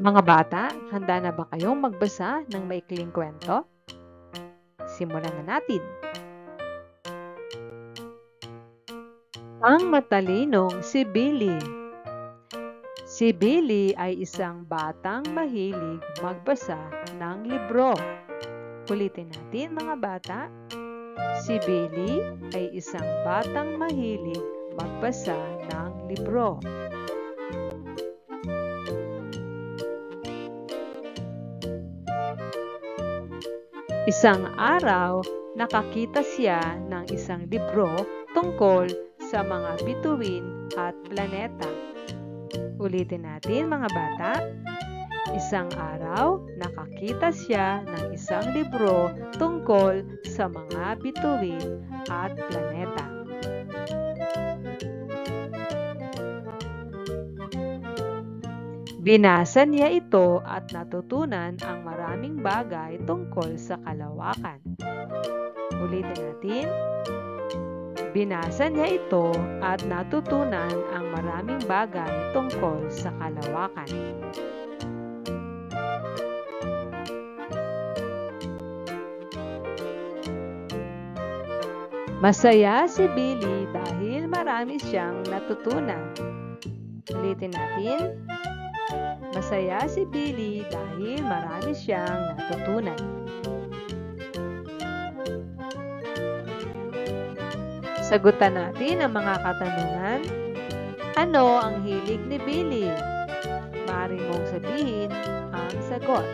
Mga bata, handa na ba kayong magbasa ng maikling kwento? Simulan na natin. Ang matalinong si Billy. Si Billy ay isang batang mahilig magbasa ng libro. Ulitin natin mga bata. Si Billy ay isang batang mahilig magbasa ng libro. Isang araw, nakakita siya ng isang libro tungkol sa mga bituin at planeta. Ulitin natin mga bata. Isang araw, nakakita siya ng isang libro tungkol sa mga bituin at planeta. Binasa niya ito at natutunan ang maraming bagay tungkol sa kalawakan. Ulitin natin. Binasa niya ito at natutunan ang maraming bagay tungkol sa kalawakan. Masaya si Billy dahil marami siyang natutunan. Ulitin natin. Masaya si Billy dahil marami siyang natutunan. Sagutan natin ang mga katanungan. Ano ang hilig ni Billy? Maaari mong sabihin ang sagot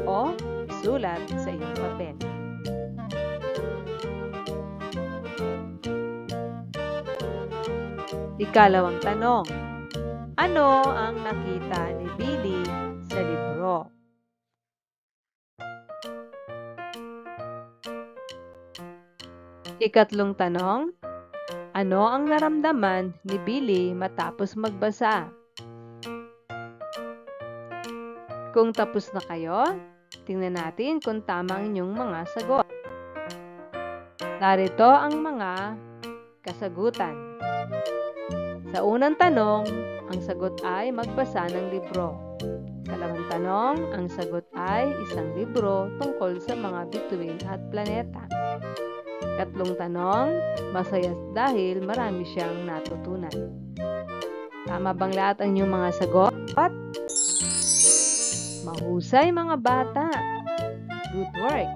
o sulat sa iyong papel. Ikalawang tanong. Ano ang nakita ni Billy sa libro? Ikatlong tanong. Ano ang naramdaman ni Billy matapos magbasa? Kung tapos na kayo, tingnan natin kung tama ang inyong mga sagot. Narito ang mga kasagutan. Sa unang tanong, ang sagot ay magbasa ng libro. Ikalawang tanong, ang sagot ay isang libro tungkol sa mga bituin at planeta. Ikatlong tanong, masaya dahil marami siyang natutunan. Tama bang lahat ang inyong mga sagot? Mahusay mga bata! Good work!